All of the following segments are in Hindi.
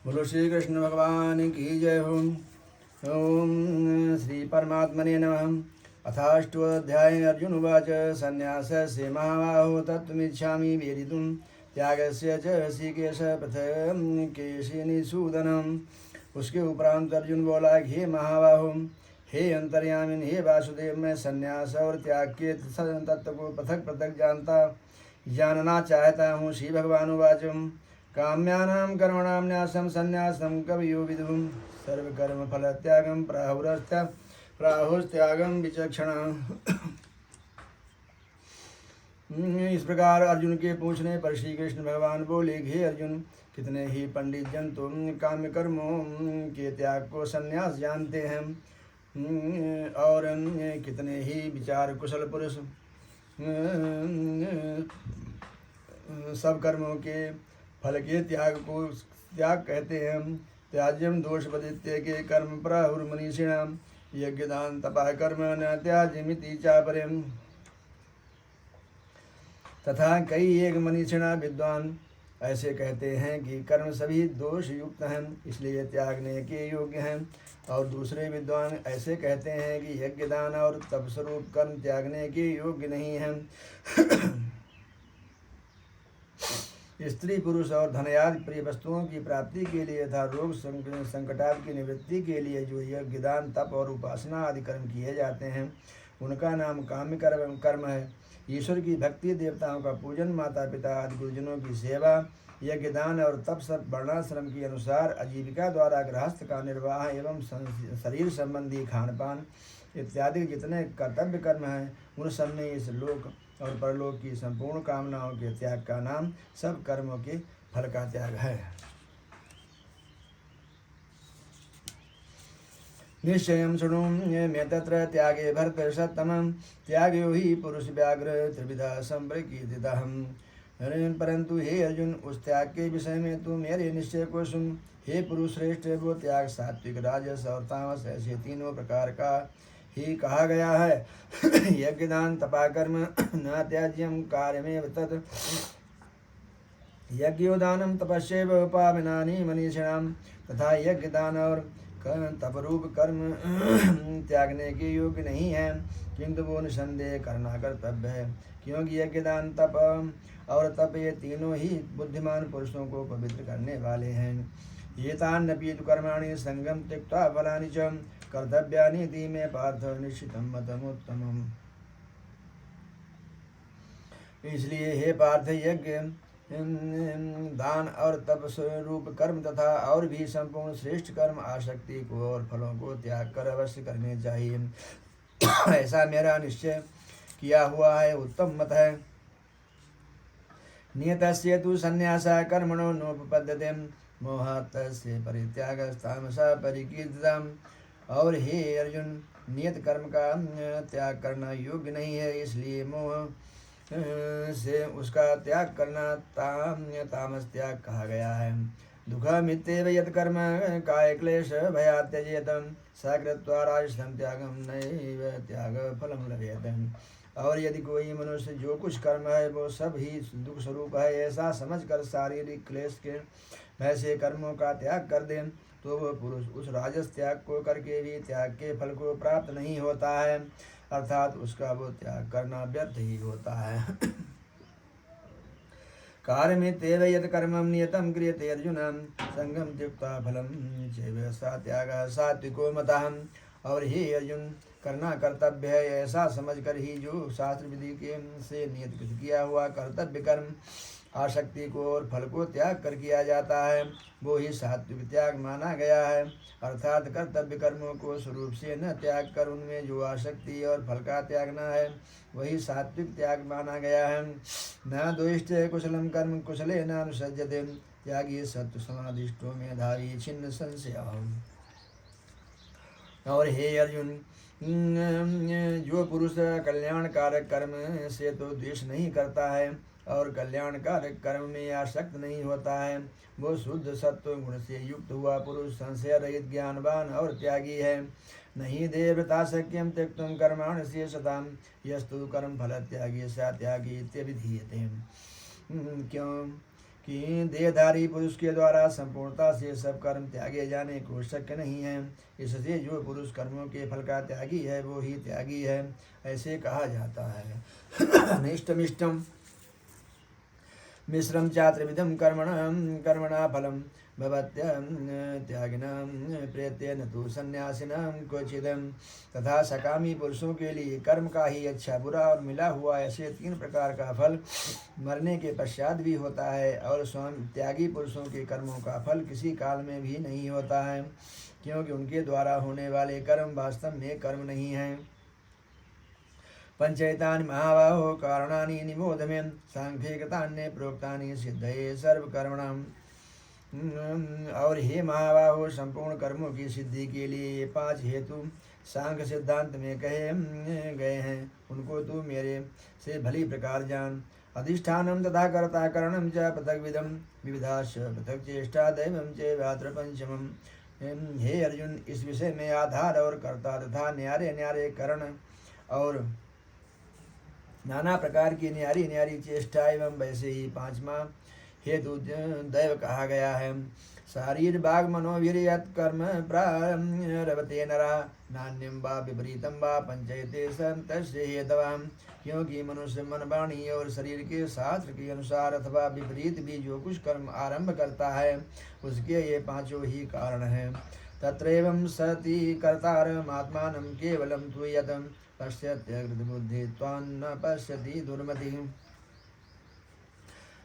बोलो श्री कृष्ण भगवान की जय हो। ओम श्री परमात्मने नमः। अथाष्टोऽध्याये अर्जुन उवाच संन्यासस्य महाबाहो तत्त्वमिच्छामि वेदितुं त्यागस्य च ऋषिकेश पृथं केशिनिषूदनम्। उसके उपरांत अर्जुन बोला, हे महाबाहो, हे अंतर्यामिन, हे वासुदेव, मैं संन्यास और त्याग के तत्व को पृथक पृथक जानना चाहता हूँ। श्री भगवान उवाच काम्यानां कर्मणां न्यासं संन्यासं कवयो विदुः सर्वकर्मफलत्यागं प्राहुस्त्यागं विचक्षणः। इस प्रकार अर्जुन के पूछने पर श्री कृष्ण भगवान बोले, हे अर्जुन, कितने ही पंडित जन तो काम्य कर्मों के त्याग को संन्यास जानते हैं और कितने ही विचार कुशल पुरुष सब कर्मों के फल के त्याग को त्याग कहते हैं। त्याज्यम दोष पदित्य के कर्म प्राहुर्मनीषिणाम यज्ञदान तपा कर्म न त्याज्यमिति चापरम। तथा कई एक मनीषिणा विद्वान ऐसे कहते हैं कि कर्म सभी दोष युक्त हैं, इसलिए त्यागने के योग्य हैं, और दूसरे विद्वान ऐसे कहते हैं कि यज्ञदान और तप स्वरूप कर्म त्यागने के योग्य नहीं हैं। स्त्री पुरुष और धनयाद प्रिय वस्तुओं की प्राप्ति के लिए तथा रोग संकटाद की निवृत्ति के लिए जो यज्ञदान तप और उपासना आदि कर्म किए जाते हैं, उनका नाम काम्य कर्म है। ईश्वर की भक्ति, देवताओं का पूजन, माता पिता आदि गुरुजनों की सेवा, यज्ञदान और तप सब वर्णाश्रम के अनुसार आजीविका द्वारा गृहस्थ का निर्वाह एवं शरीर संबंधी खान पान इत्यादि जितने कर्तव्य कर्म हैं, उन सब में इस लोक और परलोक की संपूर्ण कामनाओं के त्याग का नाम सब कर्मों के फल का त्याग है। निश्चयं शृणु मे तत्र त्यागे भरतर्षत्तमं त्यागो हि पुरुष व्याघ्र त्रिविधा संप्रकीर्तितः। परंतु हे अर्जुन, उस त्याग के विषय में तू मेरे निश्चय को सुन। हे पुरुष श्रेष्ठ, वो त्याग सात्विक, राजस और तामस ऐसे तीनों प्रकार का ही कहा गया है। यज्ञदान तपाकर्म न त्याज्यम कार्यमेव तत् यज्ञोदानम तपस्यैव उपाविनानि मनीषिणाम। तथा यज्ञदान और तपरूप कर्म त्यागने के योग्य नहीं है, किंतु वो निसंदेह करना कर्तव्य है, क्योंकि यज्ञदान तप और तप ये तीनों ही बुद्धिमान पुरुषों को पवित्र करने वाले हैं। ये तान्नपि तु कर्माणि संगम त्यक्त्वा फलानि च कर्तव्यानि इति मे पार्थ निश्चितं मतमुत्तमम्। इसलिए हे पार्थ, यज्ञ दान और तप स्वरूप कर्म तथा और भी संपूर्ण श्रेष्ठ कर्म आसक्ति को और फलों को त्याग कर अवश्य करने चाहिए। ऐसा मेरा निश्चय किया हुआ है, उत्तम मत है। नियतस्य तु संन्यासा कर्मणो नोपपद्यते मोहात्तस्य परित्यागस्तामसा परिकीर्तितम्। और हे अर्जुन, नियत कर्म का त्याग करना योग्य नहीं है, इसलिए मोह से उसका त्याग करना तामस त्याग कहा गया है। दुःखमित्येव यत् कर्म काय क्लेश भयात् त्यजेत स कृत्वा राजसं त्यागं नैव त्याग फलं लभेत। और यदि कोई मनुष्य जो कुछ कर्म है वो सब ही दुख स्वरूप है, ऐसा समझकर शारीरिक क्लेश के भय से कर्मों का त्याग कर दे, तो वह पुरुष उस राजस त्याग को करके भी त्याग के फल को प्राप्त नहीं होता है, अर्थात उसका वो त्याग करना व्यर्थ ही होता है। कार्यमित्येव यत् कर्मं नियतं क्रियते अर्जुन संगं त्यक्त्वा फलं चैव सा त्यागः सात्विको मतः। और हे अर्जुन, करना कर्तव्य है ऐसा समझकर ही जो शास्त्र विधि के से नियत किया हुआ कर्तव्य कर्म आसक्ति को और फल को त्याग कर किया जाता है, वो ही सात्विक त्याग माना गया है। अर्थात कर्तव्य कर्मों को स्वरूप से न त्याग कर उनमें जो आसक्ति और फल का त्यागना है, वही सात्विक त्याग माना गया है। न द्वेष्टे कुशलम कर्म कुशले न अनुसज्जते त्यागी सत्व समाधिष्टो मेधावी छिन्न संशय। और हे अर्जुन, जो पुरुष कल्याण कारक कर्म से तो द्वेष नहीं करता है और कल्याण कारक कर्म में आसक्त नहीं होता है, वो शुद्ध सत्व गुण से युक्त हुआ पुरुष संशय रहित ज्ञानवान और त्यागी है। नहीं देवता शक्यम त्यक्तुम कर्माणि शेषताम यस्तु कर्म फल त्यागी सा त्यागी इत्यभिधीयते। कि देहधारी पुरुष के द्वारा संपूर्णता से सब कर्म त्यागे जाने को शक्य नहीं है। इससे जो पुरुष कर्मों के फल का त्यागी है वो ही त्यागी है, ऐसे कहा जाता है। निष्ठमिष्टम मिश्रम चात्रिविधम कर्मणा फलम त्यागिनां प्रेत्येन तु सन्यासिनां क्वचिदं। तथा सकामी पुरुषों के लिए कर्म का ही अच्छा बुरा और मिला हुआ ऐसे 3 प्रकार का फल मरने के पश्चात भी होता है, और स्वयं त्यागी पुरुषों के कर्मों का फल किसी काल में भी नहीं होता है, क्योंकि उनके द्वारा होने वाले कर्म वास्तव में कर्म नहीं हैं। पंचैतानि महाबाहो कारणानि निबोध मे सांख्ये कृतान्ये प्रोक्तानि सिद्धये सर्वकर्मणाम्। और हे महाबाहो, संपूर्ण कर्मों की सिद्धि के लिए ये 5 हेतु सांख्य सिद्धांत में कहे गए हैं, उनको तू मेरे से भली प्रकार जान। अधिष्ठानम तथा कर्ता करणम च पृथक विधम विविधाश्च पृथक चेष्टा दैवम च व्यात्र पंचमम। हे अर्जुन, इस विषय में आधार और कर्ता तथा न्यारे न्यारे करण और नाना प्रकार की न्यारी न्यारी चेष्टा एवं वैसे ही 5वां हेतु दैव कहा गया है। शारीर बाग मनोवीर्यत् कर्म प्रारभते नरा नान्यम वा विपरीतम वा पंचयते तस्य हेतवाम। क्योंकि मनुष्य मन वाणी और शरीर के शास्त्र के अनुसार अथवा विपरीत भी जो कुछ कर्म आरंभ करता है उसके ये 5 ही कारण हैं। तत्रैवं सति कर्तारमात्मानं केवलं तु यत् पश्यत्यकृतबुद्धि त्वान्न पश्यति दुर्मतिः।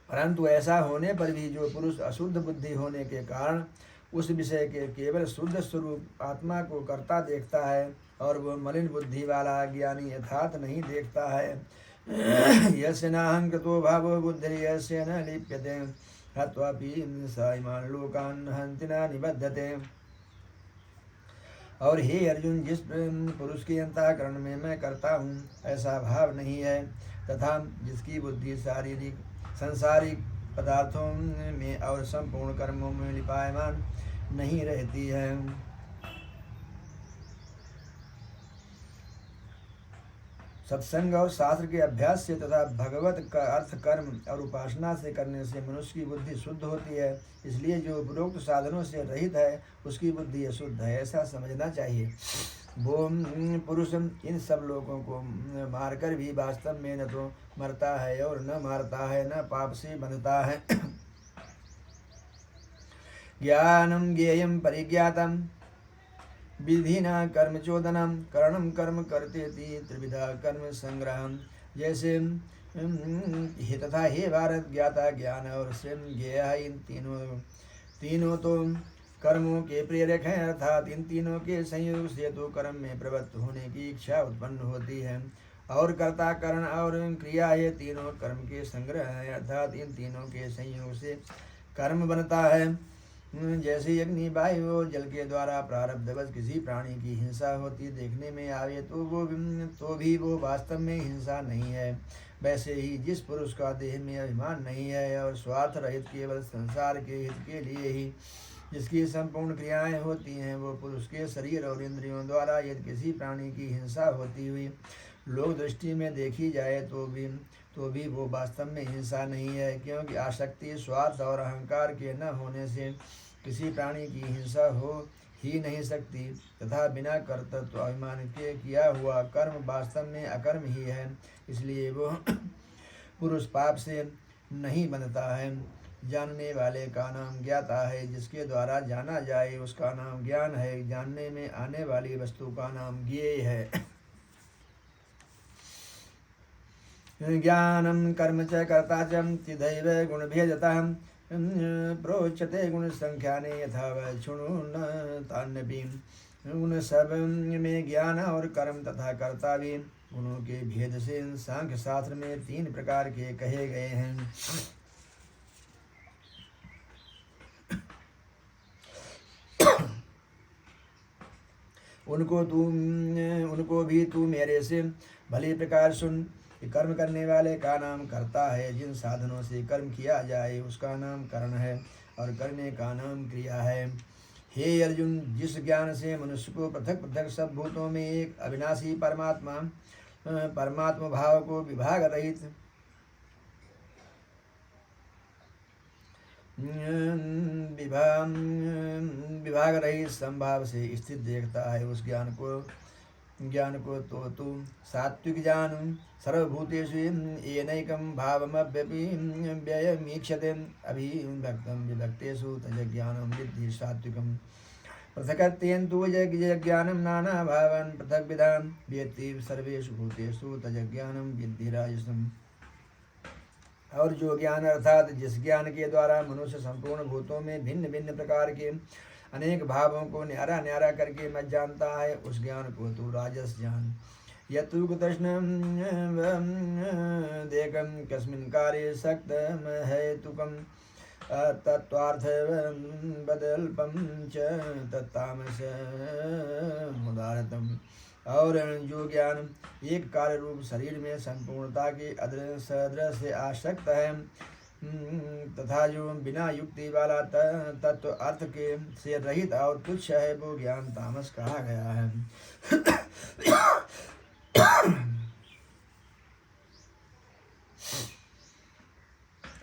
परंतु ऐसा होने पर भी जो पुरुष अशुद्ध बुद्धि होने के कारण उस विषय के केवल शुद्ध स्वरूप आत्मा को कर्ता देखता है, और वह मलिन बुद्धि वाला ज्ञानी यथार्थ नहीं देखता है। यस्य नाहंकृतो भावो बुद्धिर्यस्य न लिप्यते हत्वापि स इमान् लोकान् हन्ति न निबध्यते। और हे अर्जुन, जिस पुरुष के अंतःकरण में मैं करता हूँ ऐसा भाव नहीं है, तथा जिसकी बुद्धि शारीरिक संसारिक पदार्थों में और संपूर्ण कर्मों में लिपायमान नहीं रहती है। सत्संग और शास्त्र के अभ्यास से तथा भगवत का अर्थ कर्म और उपासना से करने से मनुष्य की बुद्धि शुद्ध होती है। इसलिए जो उपरोक्त साधनों से रहित है उसकी बुद्धि अशुद्ध है, ऐसा समझना चाहिए। वो पुरुष इन सब लोगों को मारकर भी वास्तव में न तो मरता है और न मारता है, न पाप से बंधता है। ज्ञानम ज्ञेयम परिज्ञातम विधिना कर्म चोदनम करणम कर्म करतेति त्रिविधा कर्म संग्रहम। जैसे तथा हे भारत, ज्ञाता ज्ञान और स्वयं ज्ञेय इन तीनों तो कर्मों के प्रेरक हैं, अर्थात इन तीनों के संयोग से तो कर्म में प्रवृत्त होने की इच्छा उत्पन्न होती है। और कर्ता करण और क्रिया ये तीनों कर्म के संग्रह हैं, अर्थात इन तीनों के संयोग से कर्म बनता है। जैसे अग्नि, वायु और जल के द्वारा प्रारब्धवश किसी प्राणी की हिंसा होती देखने में आवे तो भी वो वास्तव में हिंसा नहीं है, वैसे ही जिस पुरुष का देह में अभिमान नहीं है और स्वार्थ रहित केवल संसार के हित के लिए ही जिसकी संपूर्ण क्रियाएं होती हैं, वो पुरुष के शरीर और इंद्रियों द्वारा यदि किसी प्राणी की हिंसा होती हुई लोक दृष्टि में देखी जाए तो भी वो वास्तव में हिंसा नहीं है, क्योंकि आसक्ति, स्वार्थ और अहंकार के न होने से किसी प्राणी की हिंसा हो ही नहीं सकती। तथा बिना कर्तृत्व अभिमान के किया हुआ कर्म वास्तव में अकर्म ही है, इसलिए वो पुरुष पाप से नहीं बनता है। जानने वाले का नाम ज्ञाता है, जिसके द्वारा जाना जाए उसका नाम ज्ञान है। जानने में आने वाली वस्तु का नाम ज्ञेय है। ज्ञानम कर्म च कर्ता च तिदैव गुणभेदतः प्रोच्यते गुण संख्याने यथा वह शृणु तान्यपि। उन सब में ज्ञान और कर्म तथा कर्ता भी गुणों के भेद से सांख्य शास्त्र में 3 प्रकार के कहे गए हैं। उनको भी तू मेरे से भली प्रकार सुन। कर्म करने वाले का नाम कर्ता है, जिन साधनों से कर्म किया जाए उसका नाम करण है, और करने का नाम क्रिया है। हे अर्जुन, जिस ज्ञान से मनुष्य को पृथक पृथक सब भूतों में एक अविनाशी परमात्मा भाव को विभाग रहित विभाग रहित संभाव से स्थित देखता है, उस ज्ञान को तो तू सात्विक ज्ञान सर्वभूतेषु येनैकं भावमव्यपि व्ययमीक्षते अभिव्यक्तं विभक्तेषु तज्ज्ञानं विद्धि सात्विकम् पृथक्त्वेन तु यज्ञानं नानाभावान् पृथग्विधां वेत्ति सर्वेषु भूतेषु तज्ज्ञानं विद्धि राजसम्। और जो ज्ञान अर्थात जिस ज्ञान के द्वारा मनुष्य संपूर्ण भूतों में भिन्न भिन्न प्रकार के अनेक भावों को न्यारा न्यारा करके मत जानता है, उस ज्ञान को तू राजस जान। यतु कृष्ण देकम कस्मिन् कार्ये सक्तम हेतुकम तत्वार्थ बदल्पम च तत्तामस मुदारतम। और जो ज्ञान एक कार्य रूप शरीर में संपूर्णता के सदृश से आसक्त है तथा जो बिना युक्ति वाला तत्व अर्थ के से रहित और तुच्छ है, वो ज्ञान तामस कहा गया है।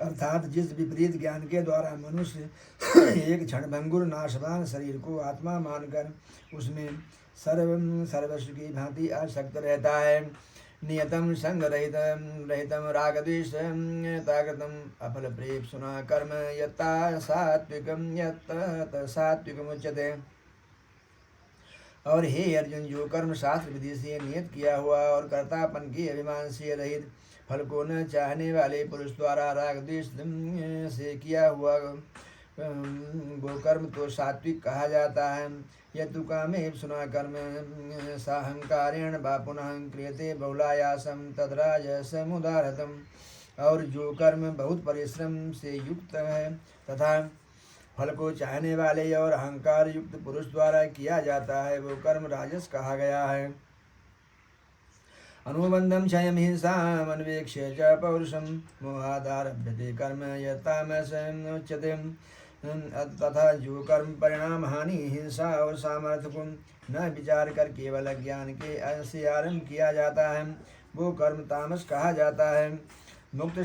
अर्थात जिस विपरीत ज्ञान के द्वारा मनुष्य एक क्षणभंगुर नाशवान शरीर को आत्मा मानकर उसमें सर्वस्व की भांति आसक्त रहता है, नियतम संग रहितम रागद्वेष तागतम अफल प्रेम सुना कर्म यत्ता सात्विकम उच्यते। और हे अर्जुन, जो कर्म शास्त्र विधि से नियत किया हुआ और कर्तापन के अभिमान से रहित फल को न चाहने वाले पुरुष द्वारा राग द्वेष से किया हुआ वो कर्म तो सात्विक कहा जाता है। यतु कामे सुना कर्म साहंकारेण वा पुनः क्रियते बहुलायासम तद्राजसमुदारतम। और जो कर्म बहुत परिश्रम से युक्त है तथा फल को चाहने वाले और अहंकार युक्त पुरुष द्वारा किया जाता है, वो कर्म राजस कहा गया है। अनुबंधम क्षयम हिंसाम अन्वेक्ष्य च पौरुषम मोहादारभ्यते कर्म यत्तामसम् उच्यते। तथा जो कर्म परिणाम हानि हिंसा और सामर्थ्य को न विचार कर केवल ज्ञान के से आरंभ किया जाता है, वो कर्म तामस कहा जाता है। मुक्त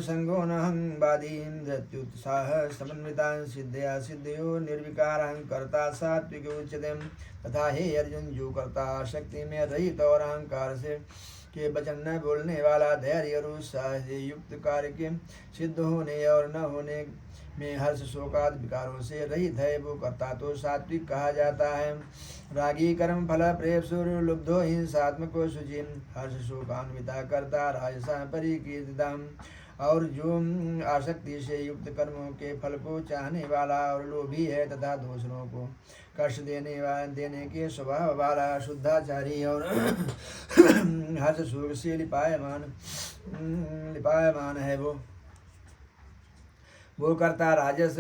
संगो नहंवादी धृत्युत्साह समन्विता सिद्धया सिद्धयो निर्विकार कर्ता सात्विक उच्यते। तथा हे अर्जुन, जो कर्ता शक्ति में रहित और अहंकार से के वचन न बोलने वाला धैर्य और उत्साह से युक्त कार्य के सिद्ध होने और न होने में हर्ष शोकादि विकारों से रहित है, वो कर्ता तो सात्विक कहा जाता है। रागी कर्म फल प्रेपसुर लुब्धो हिंसात्मको शुचि हर्ष शोकान्विता कर्ता राजसा परिकीर्तितम। और जो आसक्ति से युक्त कर्मों के फल को चाहने वाला और लोभी है तथा दूसरों को कष्ट देने के स्वभाव वाला शुद्धाचारी और हर्ष शोक से लिपायमान है, वो कर्ता राजस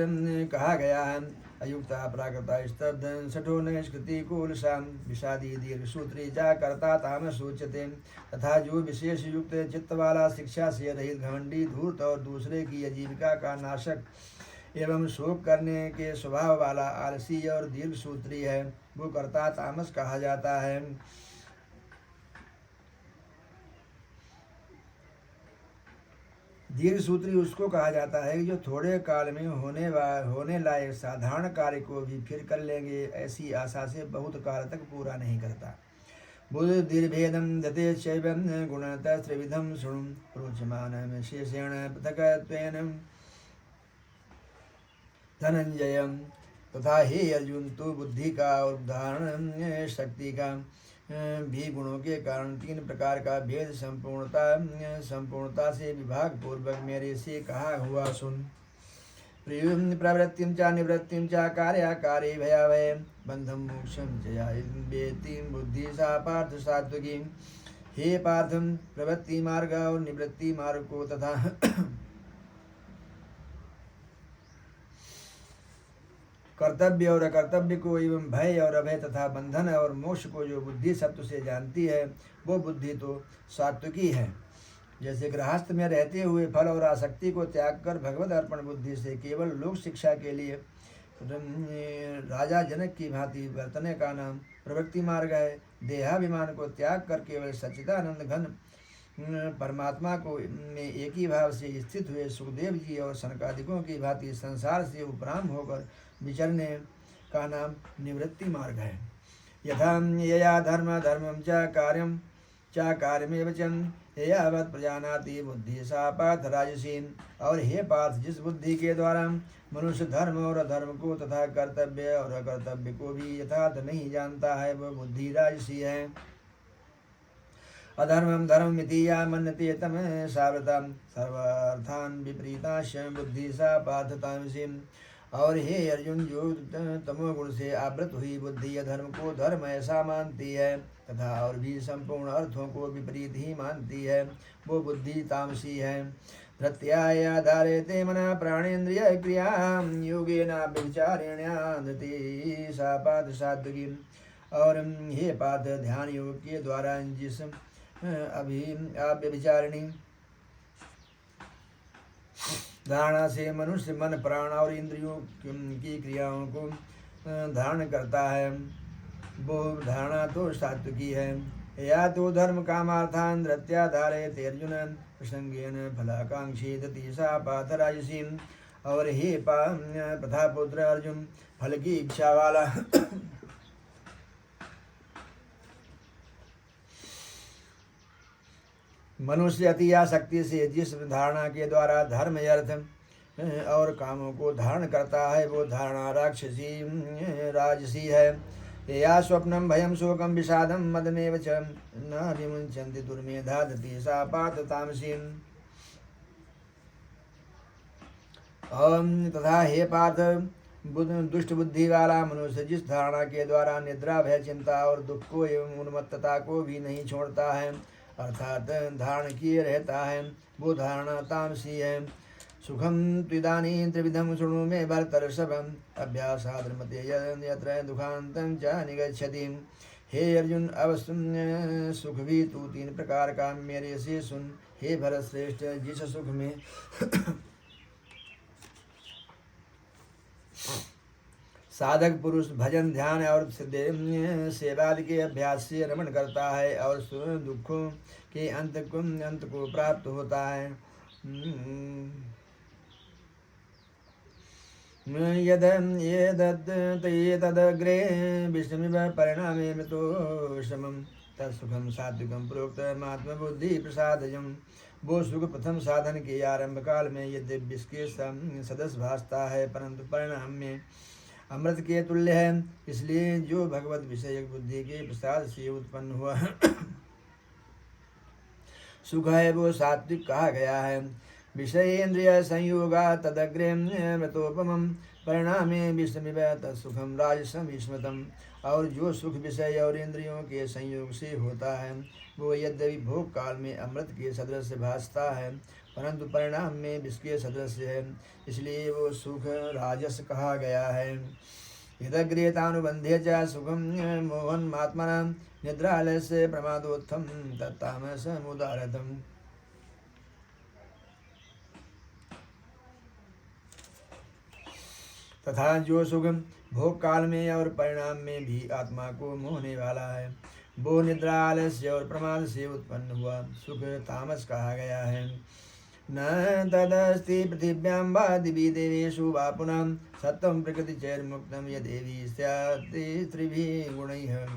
कहा गया है। अयुक्ता प्राकृता स्तब्ध सठो निष्कृति कुलशाम विषादी दीर्घ सूत्री जा कर्ता तामस उच्यते। तथा जो विशेष युक्त चित्त वाला शिक्षा से रहित घमंडी धूर्त और दूसरे की आजीविका का नाशक एवं शोक करने के स्वभाव वाला आलसी और दीर्घ सूत्री है, वो कर्ता तामस कहा जाता है। दीर्घ सूत्री उसको कहा जाता है जो थोड़े काल में होने लायक साधारण कार्य को भी फिर कर लेंगे ऐसी आशा से बहुत काल तक पूरा नहीं करता। बुद्धिर्भेदं दते शैवं गुणतः त्रिविधं शृणु प्रोच्यमानं शेषेण पृथक्त्वेन धनंजय। तथा हे अर्जुन, तो बुद्धि का और उदाहरण शक्ति का भी गुणों के कारण तीन प्रकार का भेद संपूर्णता से विभाग पूर्वक मेरे से कहा हुआ सुन। प्रवृत्तिं च निवृत्तिं च कार्याकारे भयावहे बंधं मोक्षं च वेत्ति बुद्धि सा पार्थ सात्विकी। हे पार्थ, प्रवृत्ति मार्ग और निवृत्ति मार्ग को तथा कर्तव्य और अकर्तव्य को एवं भय और अभय तथा बंधन और मोक्ष को जो बुद्धि सत्व से जानती है, वो बुद्धि तो सात्विकी है। जैसे गृहस्थ में रहते हुए फल और आसक्ति को त्याग कर भगवत अर्पण बुद्धि से केवल लोक शिक्षा के लिए राजा जनक की भांति वर्तने का नाम प्रवृत्ति मार्ग है। देहाभिमान को त्याग कर केवल सच्चिदानंद घन परमात्मा को में एक ही भाव से स्थित हुए सुखदेव जी और सनकादिकों की भांति संसार से उपराम होकर विचरने का नाम निवृत्ति मार्ग है। यथा यया धर्म धर्मं च कार्यमेव च ययावत् प्रजानाति बुद्धि सा पार्थ राजसी। और हे पार्थ, जिस बुद्धि के द्वारा मनुष्य धर्म और अधर्म को तथा कर्तव्य और अकर्तव्य को भी यथार्थ नहीं जानता है, वह बुद्धि राजसी है। अधर्मं धर्ममिति या मन्यते तम सावृता सर्वार्थान विपरीताश्च बुद्धि सा पार्थ तामसी। और हे अर्जुन, जो तमोगुण से आवृत हुई बुद्धि अधर्म को धर्म ऐसा मानती है तथा और भी संपूर्ण अर्थों को विपरीत ही मानती है, वो बुद्धि तामसी है। धृत्याया धारयते मना प्राणेन्द्रिय क्रिया योगेन व्यभिचारिण्या सा पार्थ सात्विकी। और हे पार्थ, ध्यान योग के द्वारा जिस अव्यभिचारिणी धारणा से मनुष्य मन प्राण और इंद्रियों की क्रियाओं को धारण करता है, वो धारणा तो सात्विकी है। या तो धर्म कामार्थान धृत्या धारयते अर्जुन प्रसंगेन फलाकांक्षी दति सा पार्थ राजसी। और हे प्रथापुत्र अर्जुन, फल की इच्छा वाला मनुष्य अति आसक्ति से जिस धारणा के द्वारा धर्म अर्थ और कामों को धारण करता है, वो धारणा राजसी है। या स्वप्नम भयम शोकम विषादम मदमेव च न विमुंचन्ति दुर्मेधा दति सा पार्थ तामसी। तथा हे पार्थ, दुष्ट बुद्धि वाला मनुष्य जिस धारणा के द्वारा निद्रा, भय, चिंता और दुख को एवं उन्मत्तता को भी नहीं छोड़ता है, अर्थात धारण किए रहता है, वो धारणा तामसी है। सुखम त्विदानीं त्रिविधं शृणु मे भरतर्षभम् अभ्यासाद्रमते यत्र दुखान्तं च निगच्छति। हे अर्जुन, अब सुख भी तू 3 प्रकार का मेरे से सुन। हे भरत श्रेष्ठ, जिस सुख में साधक पुरुष भजन ध्यान और सेवादि के अभ्यास से रमण करता है और दुखों के अंत को प्राप्त होता है, तदग्रे विष्णुमिव परिणामे मृतोषमं तत्सुखम सात्विकम प्रोक्तमात्मबुद्धि प्रसादजम। वो सुख प्रथम साधन के आरंभ काल में यद्यपि इसके सदस्य भासता है, परंतु परिणाम में अमृत के तुल्य है। इसलिए जो भगवत विषयक बुद्धि के प्रसाद से उत्पन्न हुआ सुख है, वो सात्विक कहा गया है। विषयेन्द्रिय संयोगा तदग्रे मृतोपमं परिणामे विषमिव तत्सुखम राजसम विस्मृतम्। और जो सुख विषय और इंद्रियों के संयोग से होता है, वो यद्यपि भोग काल में अमृत के सदृश भासता है, परंतु परिणाम में विष के सदृश है, इसलिए वो सुख राजस कहा गया है। यदग्रेतानुबंधे च सुखम मोहन्मात्मना निद्रालस्य प्रमादोत्थम तत्तामसमुदारतम्। तथा जो सुख भोग काल में और परिणाम में भी आत्मा को मोहने वाला है, वो निद्रा, आलस्य और प्रमाद से उत्पन्न हुआ सुख तामस कहा गया है। न तदस्ति पृथिव्यां वा दिवि देवेषु वा पुनः सत्वं प्रकृति चैर्मुक्तं यदेवी स्यात् त्रिभिः गुणैः।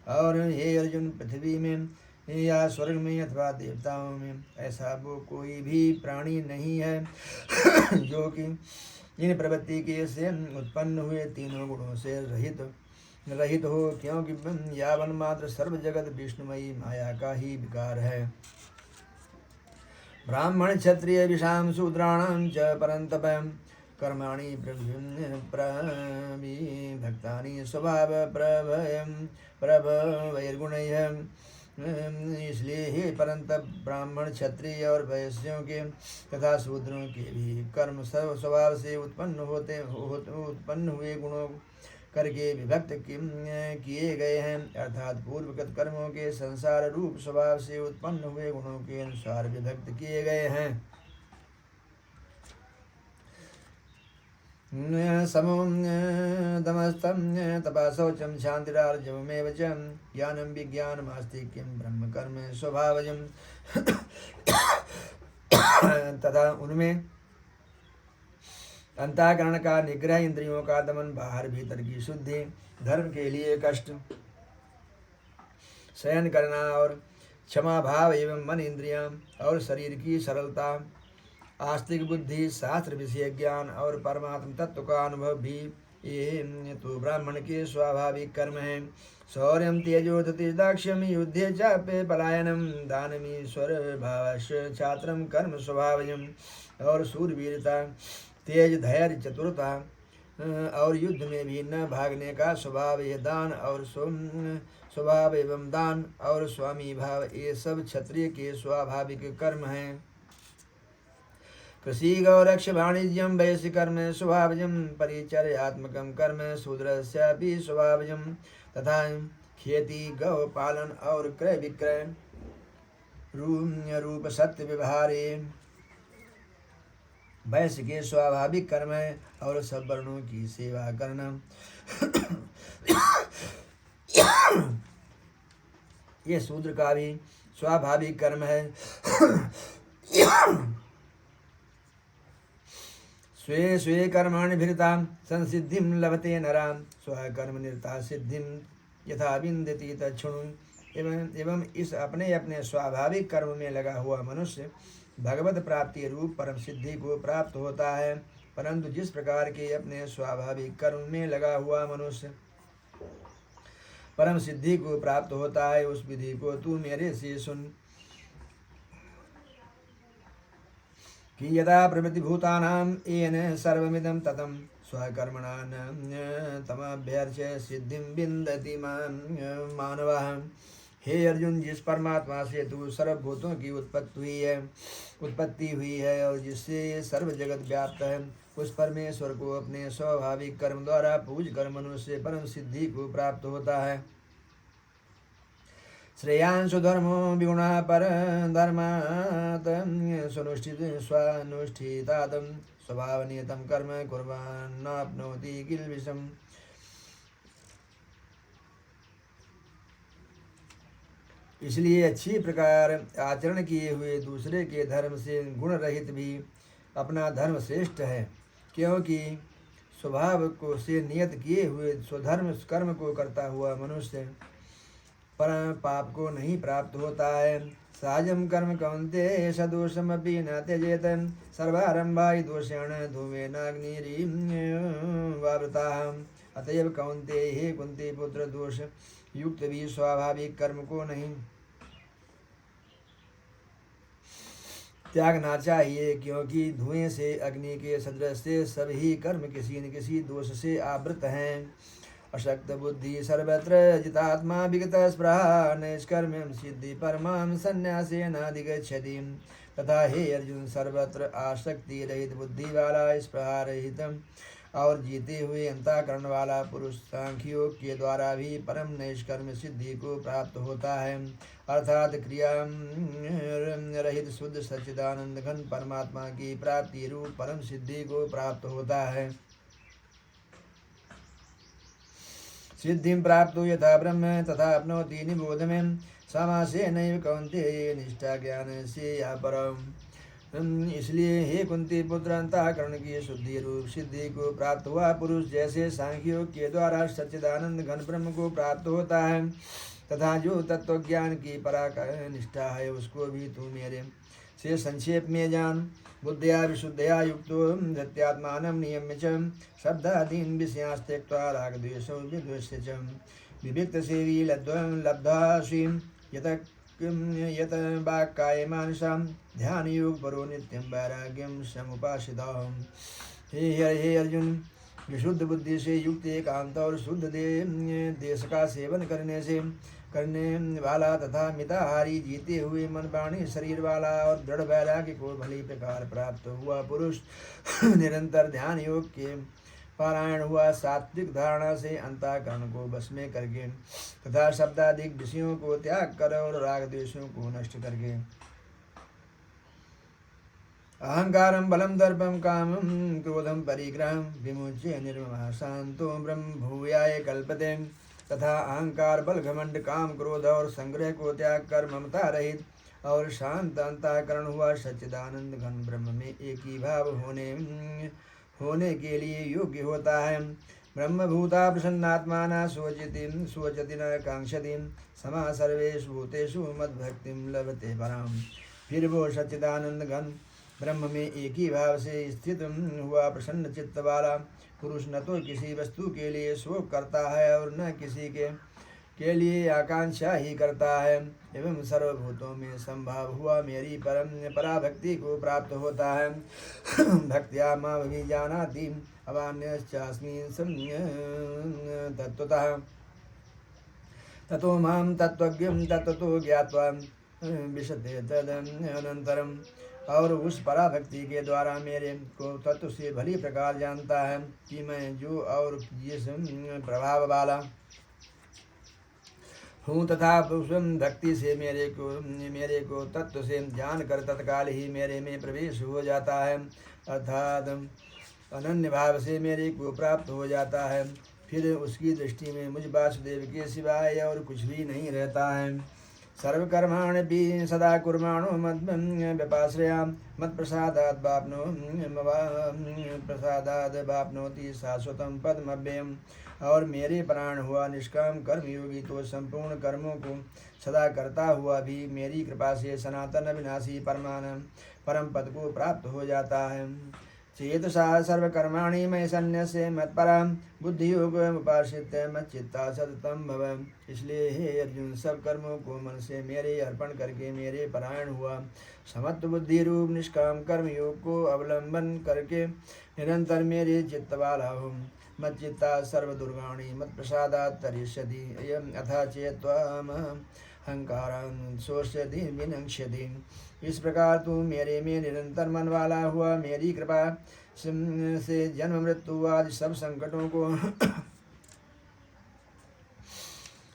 और हे अर्जुन, पृथ्वी में या स्वर्ग में अथवा देवताओं में ऐसा वो कोई भी प्राणी नहीं है जो कि इन प्रवृत्ति के से उत्पन्न हुए तीनों गुणों से रहित हो, क्योंकि यावन मात्र सर्व जगत विष्णुमयी माया का ही विकार है। ब्राह्मण क्षत्रिय विषाम शूद्राणां च परन्तप कर्माणि प्रविभक्तानि स्वभाव प्रभवैर्गुणैः। इसलिए हे परंतप, ब्राह्मण क्षत्रिय और वैश्यों के तथा शूद्रों के भी कर्म स्वभाव से उत्पन्न हुए गुणों करके विभक्त किए गए हैं, अर्थात पूर्वगत कर्मों के संसार रूप स्वभाव से उत्पन्न हुए गुणों के अनुसार विभक्त किए गए हैं। समो दमस्तं तपः शौचं शान्तिरार्जवमेव च ज्ञानं विज्ञानमास्तिक्यं ब्रह्म कर्म स्वभावजम् तथा उनमें अंतःकरण का निग्रह, इंद्रियों का दमन, बाहर भीतर की शुद्धि, धर्म के लिए कष्ट सहन करना और क्षमा भाव एवं मन, इंद्रियां और शरीर की सरलता, आस्तिक बुद्धि, शास्त्र विषय ज्ञान और परमात्म तत्व का अनुभव भी ये तो ब्राह्मण के स्वाभाविक कर्म हैं। शौर्यम तेजोधति दाक्ष्यम युद्धे चापे पलायनम दानमीश्वर भावश छात्रम कर्म स्वभावजम। और शूरवीरता, तेज, धैर्य, चतुरता और युद्ध में भी न भागने का स्वभाव, ये दान और स्वभाव एवं दान और स्वामी भाव, ये सब क्षत्रिय के स्वाभाविक कर्म हैं। कृषि गौरक्ष वाणिज्यम वैश्य कर्म स्वभावजम परिचर्यात्मकं कर्म शूद्रस्यापि स्वभावजम। तथा खेती, गौ पालन और क्रय विक्रय रूप सत्य व्यवहारे वैश्य के स्वाभाविक कर्म है। और सब वर्णों की सेवा करना ये शूद्र का भी स्वाभाविक कर्म है। स्वे स्वे कर्माणि भिरता संसिद्धिं लभते नरा स्वकर्म निरता सिद्धिं यथा विन्दति तच्छृणु। एवं इस अपने अपने स्वाभाविक कर्म में लगा हुआ मनुष्य भगवत प्राप्ति रूप परम सिद्धि को प्राप्त होता है। परंतु जिस प्रकार के अपने स्वाभाविक कर्म में लगा हुआ मनुष्य परम सिद्धि को प्राप्त होता है, उस विधि को तू मेरे से सुन कि यदा प्रभृति भूतानां येन सर्वमिदं ततं स्वकर्मणा तमभ्यर्च्य सिद्धिं विन्दति मानवः। हे अर्जुन, जिस परमात्मा से तू सर्वभूतों की उत्पत्ति हुई है और जिससे सर्व जगत व्याप्त है, उस परमेश्वर को अपने स्वाभाविक कर्म द्वारा पूज कर मनुष्य परम सिद्धि को प्राप्त होता है। श्रेयांशु धर्मो विगुणा पर धर्मात् स्वानुष्ठितात् स्वभावनियतं कर्म कुर्वन्नाप्नोति किल्बिषम्। इसलिए अच्छी प्रकार आचरण किए हुए दूसरे के धर्म से गुण रहित भी अपना धर्म श्रेष्ठ है, क्योंकि स्वभाव को से नियत किए हुए स्वधर्म कर्म को करता हुआ मनुष्य परम पाप को नहीं प्राप्त होता है। सहजम कर्म कौन्तेय सदोषमपि न त्यजेत सर्वारंभा दोषेण धूमेनाग्निरिवावृताः। अतएव कौन्तेय, हे कुंती पुत्र, दोष युक्त भी स्वाभाविक कर्म को नहीं त्यागना चाहिए, क्योंकि धुएं से अग्नि के सदृश से सभी कर्म किसी न किसी दोष से आवृत हैं। अशक्त बुद्धि सर्वत्र जितात्मा विगत स्पृहा नैष्कर्म्यं सिद्धि परमां संन्यासेनाधिगच्छति। तथा हे अर्जुन, सर्वत्र आसक्ति रहित बुद्धि वाला, स्पृहा रहित और जीते हुए अंतःकरण वाला पुरुष सांख्य के द्वारा भी परम नैष्कर्म्य सिद्धि को प्राप्त होता है, अर्थात क्रिया रहित शुद्ध सच्चिदानंद घन परमात्मा की प्राप्ति रूप परम सिद्धि को प्राप्त होता है। सिद्धिं प्राप्तो यथा ब्रह्म तथा अपनोति निबोध में समासे नैव कौन्तेय निष्ठा ज्ञान से या परम। इसलिए हे कुंती पुत्र, अंतःकरण की शुद्धि रूप सिद्धि को प्राप्त हुआ पुरुष जैसे सांख्यों के द्वारा सच्चिदानंद घन ब्रह्म को प्राप्त होता है, तथा जो तत्व ज्ञान की पराकाष्ठा निष्ठा है, उसको भी तू मेरे से संक्षेप में जान। बुद्धिया विशुद्धया युक्तो धत्यात्मानं नियम्य च शब्दादीन् विषयांस्त्यक्त्वा रागद्वेषौ विद्वेष्य च विविक्त सेवी लब्ध्वासि यत वाक्काय मानसां ध्यान योग परो नित्यं वैराग्यं समुपासितः। हे अर्जुन, विशुद्ध बुद्धि से युक्त एकांत और शुद्ध देश का सेवन करने वाला तथा मिताहारी, जीते हुए मन वाणी शरीर वाला और दृढ़ वैराग्य को भली प्रकार प्राप्त हुआ पुरुष निरंतर ध्यान योग के पारायण हुआ, सात्विक धारणा से अंतःकरण को बस में करके तथा शब्दाधिक विषयों को त्याग कर और राग द्वेषों को नष्ट करके अहंकारं बलं दर्पं कामं क्रोधं परिग्रहं विमुच्य निर्ममः शांतो ब्रह्म भूयाय कल्पते। तथा अहंकार बल घमंड काम क्रोध और संग्रह को त्याग कर ममता रहित और शांत अंतःकरण हुआ सच्चिदानंद घन ब्रह्म में एक ही भाव होने के लिए योग्य होता है। ब्रह्मभूता प्रसन्नात्माना स्वचति न कांक्षति समा सर्वेषु भूतेषु मद्भक्तिं लभते पराम। फिर वो सच्चिदानंद घन ब्रह्म में एक ही भाव से स्थित हुआ प्रसन्न चित्त वाला पुरुष न तो किसी वस्तु के लिए शोक करता है और न किसी के लिए आकांक्षा ही करता है एवं सर्वभूतों में संभाव हुआ मेरी पराभक्ति को प्राप्त होता है। भक्त्या मां जानाति अवान्यश्चास्मि तत्त्वतः ततो मां तत्त्वज्ञं तत्त्वतो ज्ञात्वा विशते तदनन्तरम्। और उस पराभक्ति के द्वारा मेरे को तत्व से भली प्रकार जानता है कि मैं जो और जिस प्रभाव वाला हूँ तथा उस भक्ति से मेरे को तत्व से जानकर तत्काल ही मेरे में प्रवेश हो जाता है अर्थात अनन्य भाव से मेरे को प्राप्त हो जाता है। फिर उसकी दृष्टि में मुझ वासुदेव के सिवाय और कुछ भी नहीं रहता है। सर्वकर्माण्यपि सदा कुर्माणो मद्व्यपाश्रया मत्प्रसादात् वाप्नोति शाश्वतं पदमव्ययम्। और मेरे प्राण हुआ निष्काम कर्मयोगी तो संपूर्ण कर्मों को सदा करता हुआ भी मेरी कृपा से सनातन अविनाशी परम पद को प्राप्त हो जाता है। चेतसा सर्वकर्माणि मयि सन्न्यस्य मत्परा बुद्धियोग उपासित मच्चित्ता सततं भव। इसलिए हे अर्जुन सब कर्मों को मन से मेरे अर्पण करके मेरे परायण हुआ समत्व बुद्धि रूप निष्काम कर्म योग को अवलंबन करके निरंतर मेरे चित्त वाला हो। मच्चित्ता सर्वदुर्गाणि मत्प्रसादात् तरिष्यति अथा चेत्त्वाम अहंकारान् शोष्यति विनक्ष्यति। इस प्रकार तू मेरे में निरंतर मन वाला हुआ मेरी कृपा से जन्म मृत्यु आदि सब संकटों को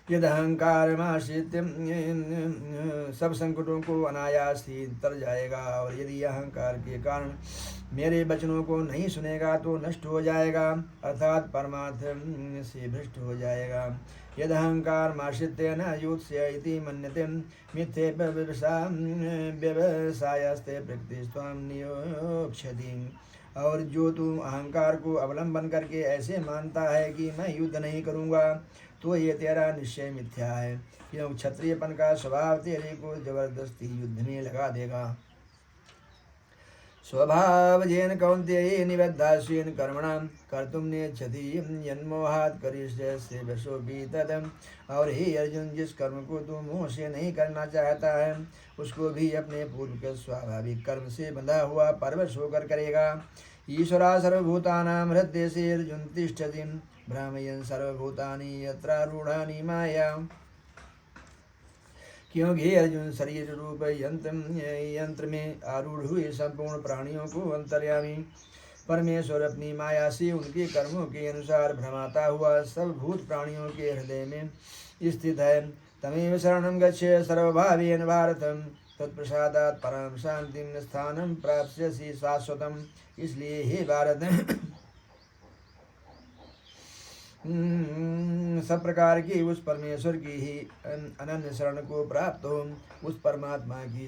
यद अहंकार सब संकटों को अनायास ही तर जाएगा। और यदि अहंकार के कारण मेरे वचनों को नहीं सुनेगा तो नष्ट हो जाएगा अर्थात परमार्थ से भ्रष्ट हो जाएगा। यद अहंकार माश्रित्य न युत्स्य इति मन्यते मिथ्ये व्यवसायस्ते प्रकृतिस्त्वां नियोक्ष्यति। और जो तू अहंकार को अवलंबन करके ऐसे मानता है कि मैं युद्ध नहीं करूँगा तो ये तेरा निश्चय मिथ्या है, क्योंकि क्षत्रियपन का स्वभाव तेरे को जबरदस्ती युद्ध में लगा देगा। स्वभावजेन कौन्तेय निबद्धास्वेन कर्मणां कर्तुं नेच्छति यन्मोहात् करिष्यसि वशोऽपि तद्। और हे अर्जुन जिस कर्म को तू मोह से नहीं करना चाहता है उसको भी अपने पूर्व के स्वाभाविक कर्म से बंधा हुआ परवश होकर करेगा। ईश्वरा सर्वभूतानां हृदयेषु अर्जुन तिष्ठति भ्रामयन् सर्वभूतानि यत्रारूढानि माया। क्योंकि अर्जुन शरीर रूप यंत्र में आरूढ़ हुए संपूर्ण प्राणियों को अंतर्यामी परमेश्वर अपनी माया से उनके कर्मों के अनुसार भ्रमाता हुआ सब भूत प्राणियों के हृदय में स्थित है। तमेव शरणं गच्छ सर्वभावेन भारत तत्प्रसादात् परम शांतिं स्थानं प्राप्स्यसि शाश्वतम्। इसलिए हे भारत सब प्रकार की उस परमेश्वर की ही अनन्य शरण को प्राप्त हो। उस परमात्मा की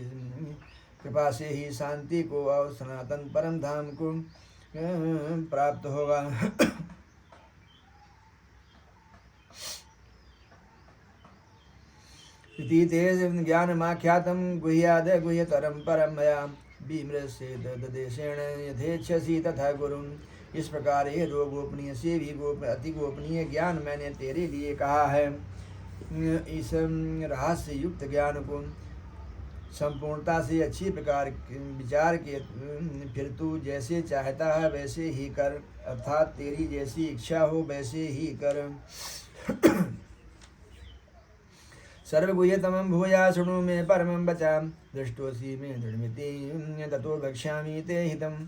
कृपा से ही शांति को और सनातन परम धाम को प्राप्त होगा। इति ते ज्ञानमाख्यातं गुह्याद गुह्यतरं परं मया विमृशेत तद्देशेन यथेच्छसि तथा गुरुं। इस प्रकार ये दो गोपनीय से भी अति गोपनीय ज्ञान मैंने तेरे लिए कहा है। इस रहस्य युक्त ज्ञान को संपूर्णता से अच्छी प्रकार विचार के फिर तू जैसे चाहता है वैसे ही कर अर्थात तेरी जैसी इच्छा हो वैसे ही कर। सर्वगुह्यतमं भूया शृणु मे परमं वचा दृष्टोऽसि मे दृढमिति ततो वक्ष्यामि ते हितम्।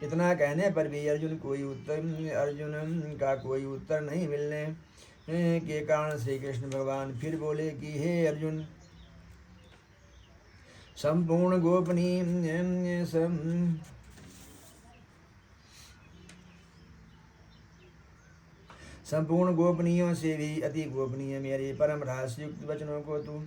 इतना कहने पर भी अर्जुन का कोई उत्तर नहीं मिलने के कारण श्री कृष्ण भगवान फिर बोले कि हे अर्जुन संपूर्ण गोपनीय संपूर्ण गोपनीयों से भी अति गोपनीय मेरे परम रहस्युक्त वचनों को तू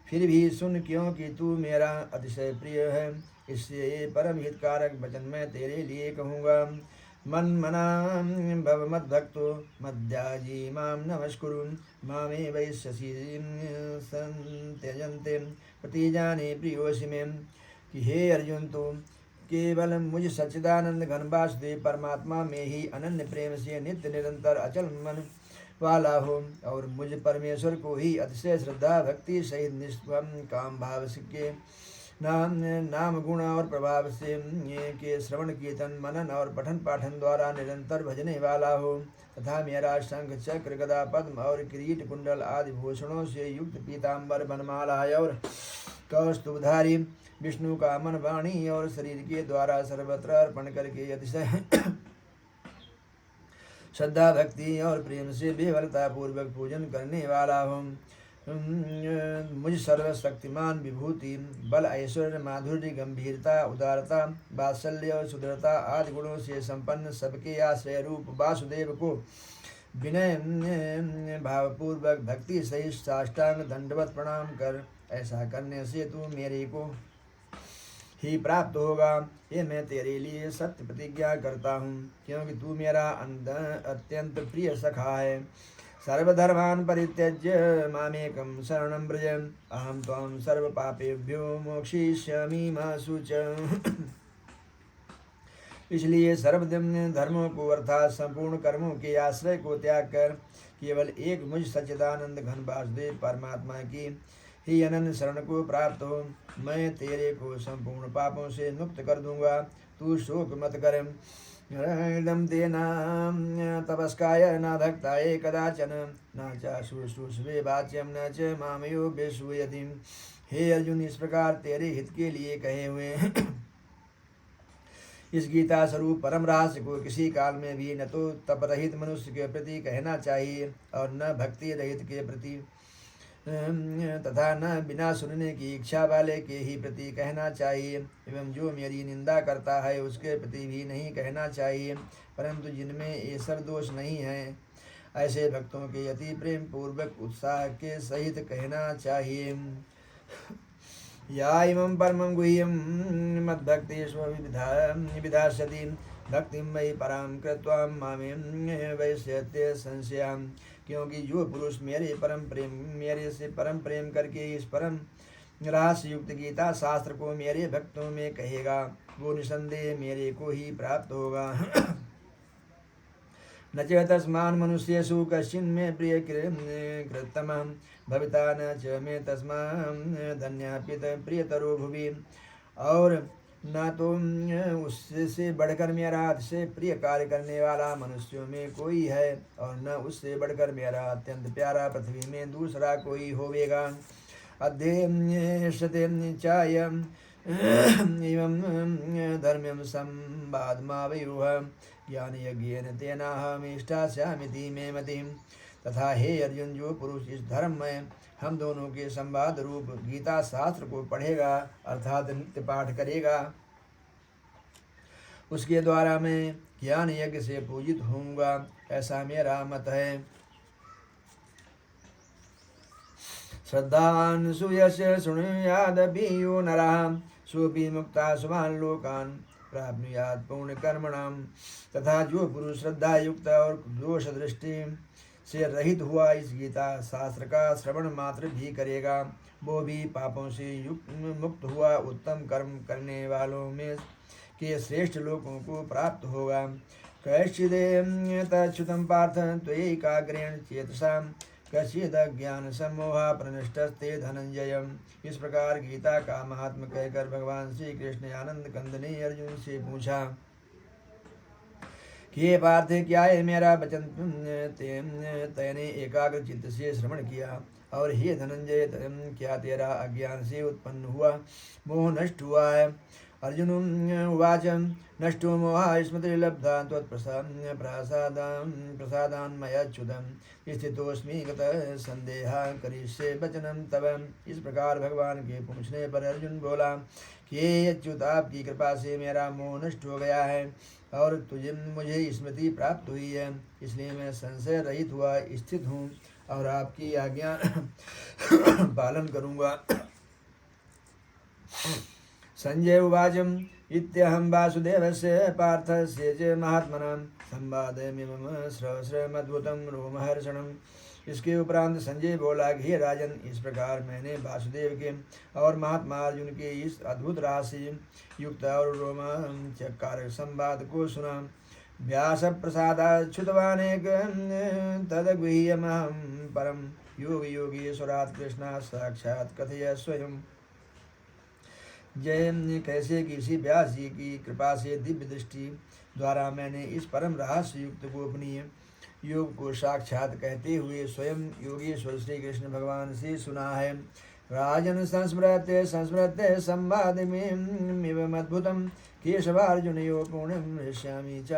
फिर भी सुन, क्योंकि तू मेरा अतिशय प्रिय है। इससे ये परम हितकारक वचन मैं तेरे लिए कहूँगा। मन मना भव मद भक्तो मद्याजी माम नमस्कुरु मामे वैश्यसि संत्यजन्ते प्रतिजाने प्रियोसि में। कि हे अर्जुन, तो केवल मुझ सच्चिदानंद घन वासुदेव परमात्मा में ही अनन्य प्रेम से नित्य निरंतर अचल मन वाला हो, और मुझ परमेश्वर को ही अतिशय श्रद्धा भक्ति सहित निष्पम काम भाव के नाम गुण और प्रभाव से के श्रवण कीर्तन मनन और पठन पाठन द्वारा निरंतर भजने वाला हो, तथा मेरा शंख चक्र गदा पद्म और किरीट कुंडल आदि भूषणों से युक्त पीताम्बर बनमाला और कौस्तुभधारी विष्णु का मन वाणी और शरीर के द्वारा सर्वत्र अर्पण करके अतिशय श्रद्धा भक्ति और प्रेम से बेवलता पूर्वक पूजन करने वाला हूँ। मुझ सर्वशक्तिमान विभूति बल ऐश्वर्य माधुर्य गंभीरता उदारता वात्सल्य और सुदृढ़ता आदि गुणों से संपन्न सबके आश्रय रूप वासुदेव को विनय भावपूर्वक भक्ति सहित साष्टांग दंडवत प्रणाम कर। ऐसा करने से तू मेरे को ही प्राप्त होगा। ये मैं तेरे लिए सत्य प्रतिज्ञा करता हूँ, क्योंकि तू मेरा अत्यंत प्रिय सखा है। सर्वधर्मान् परित्यज्य मामेकं शरणं व्रज अहं त्वां सर्वपापेभ्यो मोक्षयिष्यामि मा शुच। इसलिए सर्व धर्मों को अर्थात संपूर्ण कर्मों के आश्रय को त्याग कर केवल एक मुझ सच्चिदानंद घन वासुदेव परमात्मा की ही अनन्य शरण को प्राप्त हो। मैं तेरे को संपूर्ण पापों से मुक्त कर दूंगा। तू शोक मत कर। इदं तेना तपस्काय न भक्ताय कदाचन न च शुश्रूषवे वाच्यम न च मामयो विश्रूयति। हे अर्जुन, इस प्रकार तेरे हित के लिए कहे हुए इस गीता स्वरूप परम रहस्य को किसी काल में भी न तो तपरहित मनुष्य के प्रति कहना चाहिए और न भक्ति रहित के प्रति तथा न बिना सुनने की इच्छा वाले के ही प्रति कहना चाहिए, एवं जो मेरी निंदा करता है उसके प्रति भी नहीं कहना चाहिए। परंतु जिनमें ये सब दोष नहीं है, ऐसे भक्तों के अति प्रेम पूर्वक उत्साह के सहित कहना चाहिए। या इमं परमं गुह्यं मद्भक्तेष्व विधास्यति भक्तिं मयि परां कृत्वा मामे वैश्यते संशयां। क्योंकि जो पुरुष मेरे से परम प्रेम करके इस परम रहस्य युक्त गीता शास्त्र को मेरे भक्तों में कहेगा, वो निसंदेह मेरे को ही प्राप्त होगा। न च तस्मान् मनुष्येषु कश्चिन् मे प्रिय कृततमः भविता न च मे तस्मान् धन्यापित प्रियतरो भुवि। और न तो उससे बढ़कर मेरा अतिशय प्रिय कार्य करने वाला मनुष्यों में कोई है, और न उससे बढ़कर मेरा अत्यंत प्यारा पृथ्वी में दूसरा कोई होवेगा। अध्येष्यते चायम् एवं धर्म्यं संवादमावयुः ज्ञान यज्ञेन तेनाहमिष्टास्यामिति मे मतिः। तथा हे अर्जुन, जो पुरुष इस धर्म में हम दोनों के संवाद रूप गीता शास्त्र को पढ़ेगा अर्थात नित्य पाठ करेगा, उसके द्वारा मैं ज्ञान यज्ञ से पूजित होऊंगा, ऐसा मेरा मत है। श्रद्धावान् सुयस्य शृणुयादपि यो नरः सोऽपि मुक्ता शुभान् लोकान् प्राप्नुयात् पुण्यकर्मणां। तथा जो पुरुष श्रद्धा युक्त और दोष दृष्टि से रहित हुआ इस गीता शास्त्र का श्रवण मात्र भी करेगा, वो भी पापों से मुक्त हुआ उत्तम कर्म करने वालों में के श्रेष्ठ लोगों को प्राप्त होगा। कैश्चिदेतच्युतं पार्थ त्वयैकाग्रेण चेतसा कश्चिदज्ञान सम्मोहा प्रनष्टस्ते धनंजय। इस प्रकार गीता का महात्म कहकर भगवान श्री कृष्ण आनंद कंद ने अर्जुन से पूछा कि हे पार्थ, क्या है मेरा वचन तैने एकाग्र चित्त से श्रवण किया, और हे धनंजय, क्या तेरा अज्ञान से उत्पन्न हुआ मोह नष्ट हुआ है। अर्जुन उवाच नष्टो मोहा स्मृतिर्लब्धा त्वत्प्रसादान्मयाच्युतं स्थितोऽस्मि गतः संदेहः करिष्ये वचनं तव। इस प्रकार भगवान के पूछने पर अर्जुन बोला कि हे अच्युत, आपकी कृपा से मेरा मोह नष्ट हो गया है और तुझे मुझे स्मृति प्राप्त हुई है, इसलिए मैं संशय रहित हुआ स्थित हूँ और आपकी आज्ञा पालन करूँगा। संजय उवाच इत्यहं वासुदेवस्य पार्थस्य च महात्मनां संवादयामि मम स्रवस्रमद्भुतं रोमहर्षणम्। इसके उपरांत संजय बोला कि हे राजन, इस प्रकार मैंने वासुदेव के और महात्मा अर्जुन के इस अद्भुत राशि युक्त और रोमांचकारक संवाद को सुना। व्यास प्रसादाच्युतवानेक तदगुह्यमहं परम योग योगेश्वरात् कृष्णा साक्षात् कथय स्वयं। जय कैसे कि इसी व्यास जी की कृपा से दिव्य दृष्टि द्वारा मैंने इस परम रहस्य युक्त गोपनीय योग को साक्षात कहते हुए स्वयं योगेश्वर श्री कृष्ण भगवान से सुना है। राजन संस्मृत्य संस्मृत्य संवादमिमद्भुतं केशवार्जुनयो पुण्यं हृष्यामि च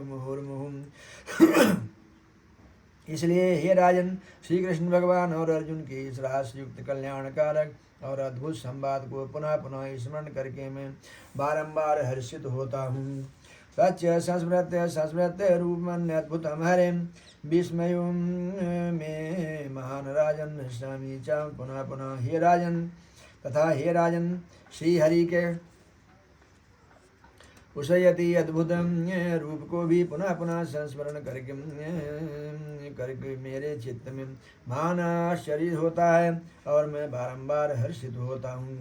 मुहुर्मुहुः। इसलिए हे राजन, श्री कृष्ण भगवान और अर्जुन के इस रहस्य युक्त कल्याणकारक और अद्भुत संवाद को पुनः पुनः स्मरण करके मैं बारंबार हर्षित होता हूँ। तच्च संस्मृत्य संस्मृत्य रूपमन्यद्भुतं हरिं विस्मयो मे महान राजन हृष्यामि च पुनः पुनः। हे राजन तथा हे राजन, श्री हरि के उस यति अद्भुत रूप को भी पुनः पुनः संस्मरण करके मेरे चित्त में महान आश्चर्य होता है और मैं बारंबार हर्षित होता हूँ।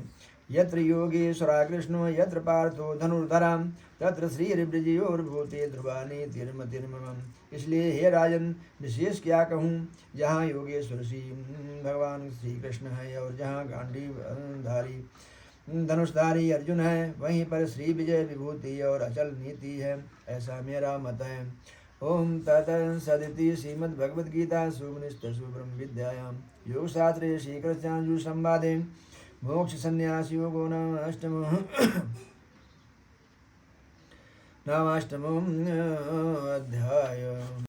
यत्र योगेश्वरा कृष्णो यत्र पार्थो धनुर्धरा तत्र श्रीर्ब्रजयोर्भूते ध्रुवानि तिर्मतिर्मम। इसलिए हे राजन, विशेष क्या कहूँ, जहाँ योगेश्वर श्री भगवान श्री कृष्ण है और जहाँ गांडीवधारी धनुषधारी अर्जुन है, वहीं पर श्री विजय विभूति और अचल नीति है, ऐसा मेरा मत है। ओम तत्सदिति श्रीमद्भगवद्गीता सुब्रह्म विद्यायां योगशास्त्रे श्रीकृष्णार्जुन संवादे मोक्ष संन्यास योगो नामाष्टमो अध्याय।